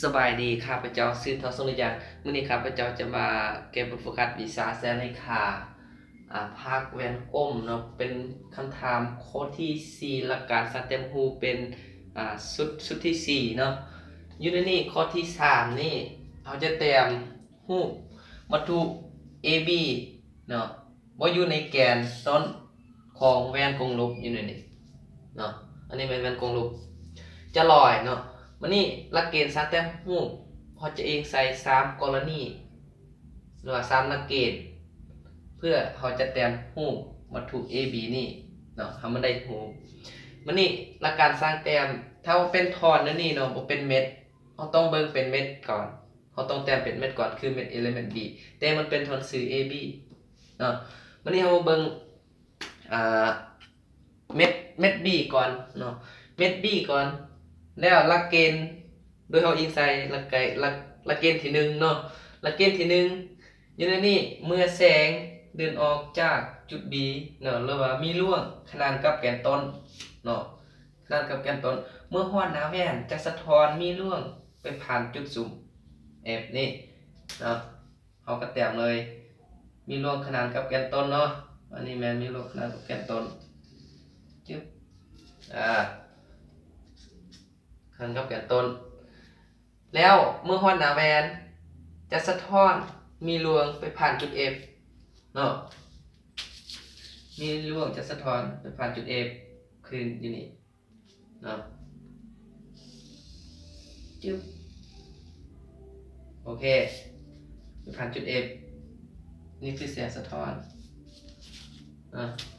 สบายดีข้าพเจ้าชื่อทศนิยามื้อนี้ข้าพเจ้าจะมาเก็บบทโฟกัสวิชาแสนเลขาภาคแวนก้มเนาะเป็นคำถามข้อที่4หลักการสร้างแต้มรูปเป็นชุดที่4เนาะอยู่ในนี้ข้อที่3นี่เราจะแต้มรูปวัตถุ AB เนาะบ่อยู่ในแกนต้นของแวนกงลบอยู่ในนี้เนาะอันนี้เป็นแวนกงลบจะลอยเนาะวันนี้หลักเกณฑ์สร้างแต้มรูปเขาจะเองใส่3กรณีหรือว่า3หลักเกณฑ์เพื่อเขาจะแต้มรูปวัตถุ AB นี่เนาะทำมันได้รูปวันนี้หลักการสร้างแต้มถ้าเป็นทอนนั่นนี่เนาะบ่เป็นเม็ดเขาต้องเบิ่งเป็นเม็ดก่อนเขาต้องแต้มเป็นเม็ดก่อนคือเม็ด element B แต่มันเป็นทอนสื่อ AB เนาะวันนี้เราเบิ่งเม็ด B ก่อนเนาะเม็ด B ก่อนแล้วหลักเกณฑ์โดยเขาอิงใส่หลักเกณฑ์ที่1เนาะหลักเกณฑ์ที่1อยู่ในนี้เมื่อแสงเดินออกจากจุด B เนาะหรือว่ามีร่วงขนานกับแกนต้นเนาะขนานกับแกนต้นเมื่อฮอดหน้าแว่นจะสะท้อนมีร่วงไปผ่านจุดซุ่ม F นี่เนาะเขาก็แต้มเลยมีร่วงขนานกับแกนต้นเนาะอันนี้แม่นมีร่วงขนานกับแกนต้นจึ๊บขนานกับแกนต้นแล้วเมื่อฮอดหน้าแวนจะสะท้อนมีร่วงไปผ่านจุด F เนาะมีร่วงจะสะท้อนไปผ่านจุด F คืออยู่นี่เนาะจึ๊บโอเคไปผ่านจุด F นี่คือแสงสะท้อน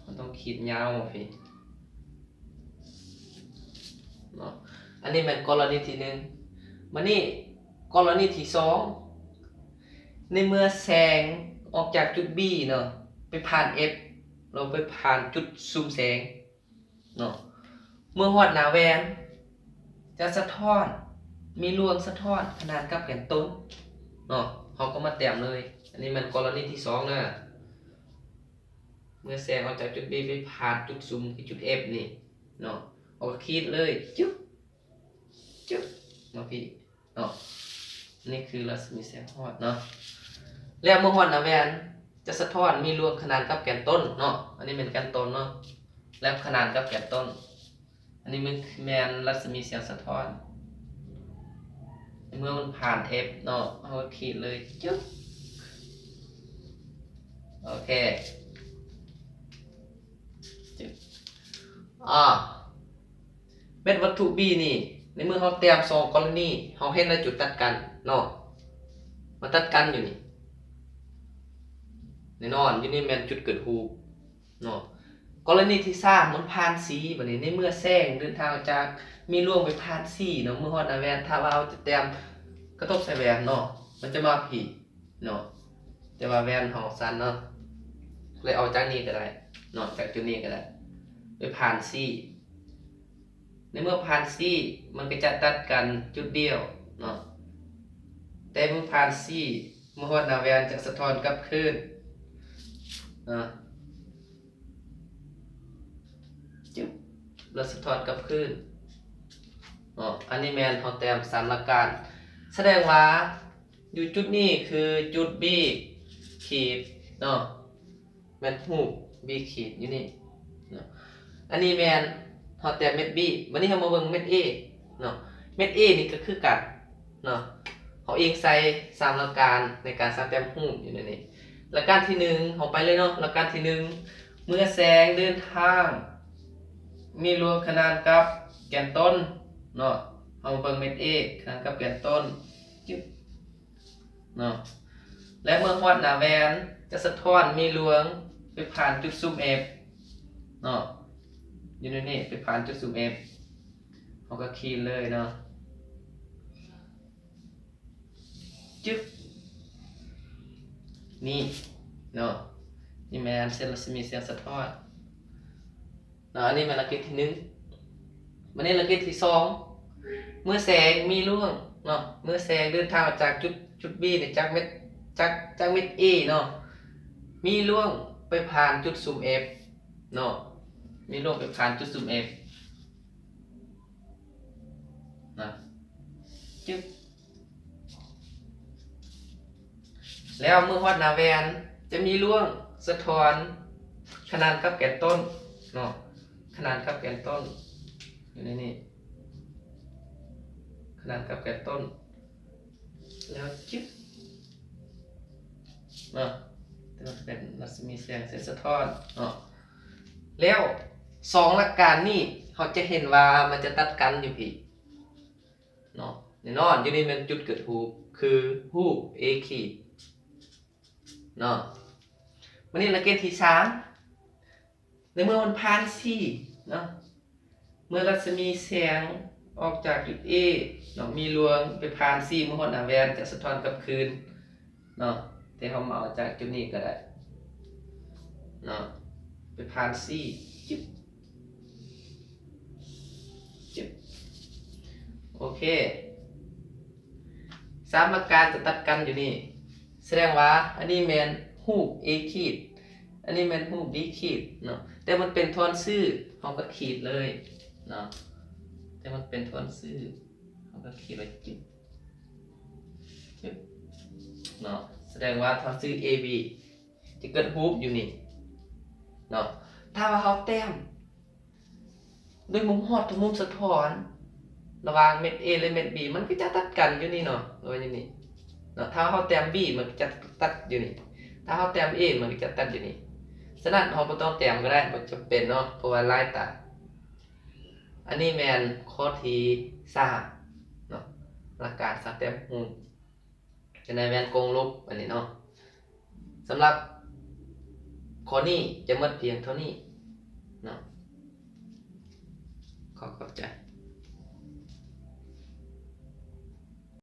มันต้องขีดยาวพี่เนาะอันนี้เป็นกรณีที่1มานี่กรณีที่2ในเมื่อแสงออกจากจุด B เนาะไปผ่าน F เราไปผ่านจุดซูมแสงเนาะเมื่อฮอดหน้าแวนจะสะท้อนมีร่วงสะท้อนขนานกับแกนต้นเนาะเขาก็มาแต้มเลยอันนี้มันกรณีที่2นะเมื่อแสงออกจากจุด B ไปผ่านจุดซูมที่จุด F นี่เนาะเอาขีดเลยจุ๊บจุ๊บมาพี่เนาะนี่คือรัศมีแสงฮอดเนาะแล้วเมื่อฮอดหน้าแวนจะสะท้อนมีร่วงขนานกับแกนต้นเนาะอันนี้เป็นแกนต้นเนาะแล้วขนานกับแกนต้นอันนี้มันแมนรัศมีแสงสะท้อนเมื่อมันผ่าน F เนาะเอาขีดเลยจุ๊บโอเคจุ๊บเม็ดวัตถุ B นี่ในเมื่อเขาแต้ม2กรณีเขาเห็นได้จุดตัดกันเนาะมาตัดกันอยู่นี่แน่นอนอยู่นี่แม่นจุดเกิดรูปเนาะกรณีที่3มันผ่าน C บัดนี้ในเมื่อแสงเดินทางจากมีร่วงไปผ่าน C เนาะเมื่อฮอดหน้าแวนถ้าว่าเราจะแต้มก็ต้องใส่แวนเนาะมันจะมาผิดเนาะแต่ว่าแวนเฮาสั้นเนาะเลยเอาจากนี้ก็ได้เนาะจากจุดนี้ก็ได้ไปผ่าน C ในเมื่อผ่าน C มันก็จะตัดกันจุดเดียวเนาะแต่เมื่อผ่าน C เมื่อฮอดหน้าแวนจะสะท้อนกลับคืนจุ๊บแล้วสะท้อนกลับคืนอันนี้แมนเขาแต้ม3หลักการแสดงว่าอยู่จุดนี้คือจุด B ขีดเนาะแมนหูบ B ขีดอยู่นี่เนาะอันนี้แมนเขาแต้มเม็ด B วันนี้เรามาเบิ่งเม็ด A เนาะเม็ด A นี่ก็คือกันเนาะเขาเองใส่3หลักการในการสร้างแต้มหูบอยู่ในนี้หลักการที่1เขาไปเลยเนาะหลักการที่1เมื่อแสงเดินทางมีรวมขนานกับแกนต้นเนาะเอาเบิ่งเม็ด A ขนานกับแกนต้นจึ๊บเนาะและเมื่อฮอดหน้าแวนจะสะท้อนมีรวงไปผ่านจุดซูม F เนาะอยู่ในนี้ไปผ่านจุดซูม F เขาก็คีย์เลยเนาะจึ๊บนี่เนาะนี่แมนเส้นรัศมีแสงสะท้อนเนาะอันนี้มันหลักเกณฑ์ที่1มันนี้หลักเกณฑ์ที่2เมื่อแสงมีร่วงเนาะเมื่อแสงเดินทางจากจุด B เนี่ยจากเม็ด A เนาะมีร่วงไปผ่านจุดซูม F เนาะมีร่วงไปผ่านจุดซูม F นะจึ๊บ แล้วเมื่อฮอดหน้าแวนจะมีร่วงสะท้อนขนานกับแกนต้นเนาะขนานกับแกนต้นอยู่ในนี้ขนานกับแกนต้นแล้วจิ๊บเนาะแต่มันเป็นรัศมีแสงเส้นสะท้อนเนาะแล้วสองหลักการนี้เขาจะเห็นว่ามันจะตัดกันอยู่พี่เนาะแน่นอนอยู่นี่เป็นจุดเกิดรูปคือรูป A ขีดเนาะวันนี้หลักเกณฑ์ที่3ในเมื่อมันผ่าน C เนาะเมื่อรัศมีแสงออกจากจุด A เนาะมีรวงไปผ่าน C เมื่อฮอดหน้าแวนจะสะท้อนกลับคืนเนาะแต่เขามาเอาจากจุดนี้ก็ได้เนาะไปผ่าน C จิ๊บจิ๊บโอเค3หลักการจะตัดกันอยู่นี่แสดงว่าอันนี้แม่นรูป A ขีดอันนี้แม่นรูป B ขีดเนาะแต่มันเป็นทวนซื่อเขาก็ขีดเลยเนาะแต่มันเป็นทวนซื่อเขาก็ขีดไว้จิ๊บจิ๊บเนาะแสดงว่าทวนซื่อ AB จะเกิดรูปอยู่นี่เนาะถ้าว่าเขาแต้มด้วยมุมฮอดกับมุมสะท้อนระหว่างเม็ด A และเม็ด B มันก็จะตัดกันอยู่นี่เนาะหรือว่าอย่างนี้เนาะถ้าเขาแต้ม B มันก็จะตัดอยู่นี่ถ้าเขาแต้ม A มันก็จะตัดอยู่นี่ฉะนั้นเราบ่ต้องแต้มก็ได้บ่จำเป็นเนาะเพราะว่าลายตัดอันนี้แม่นข้อที่3เนาะหลักการสแตมป์รูปจะในแม่นกงลบอันนี้เนาะสำหรับข้อนี้จะหมดเพียงเท่านี้เนาะขอบใจ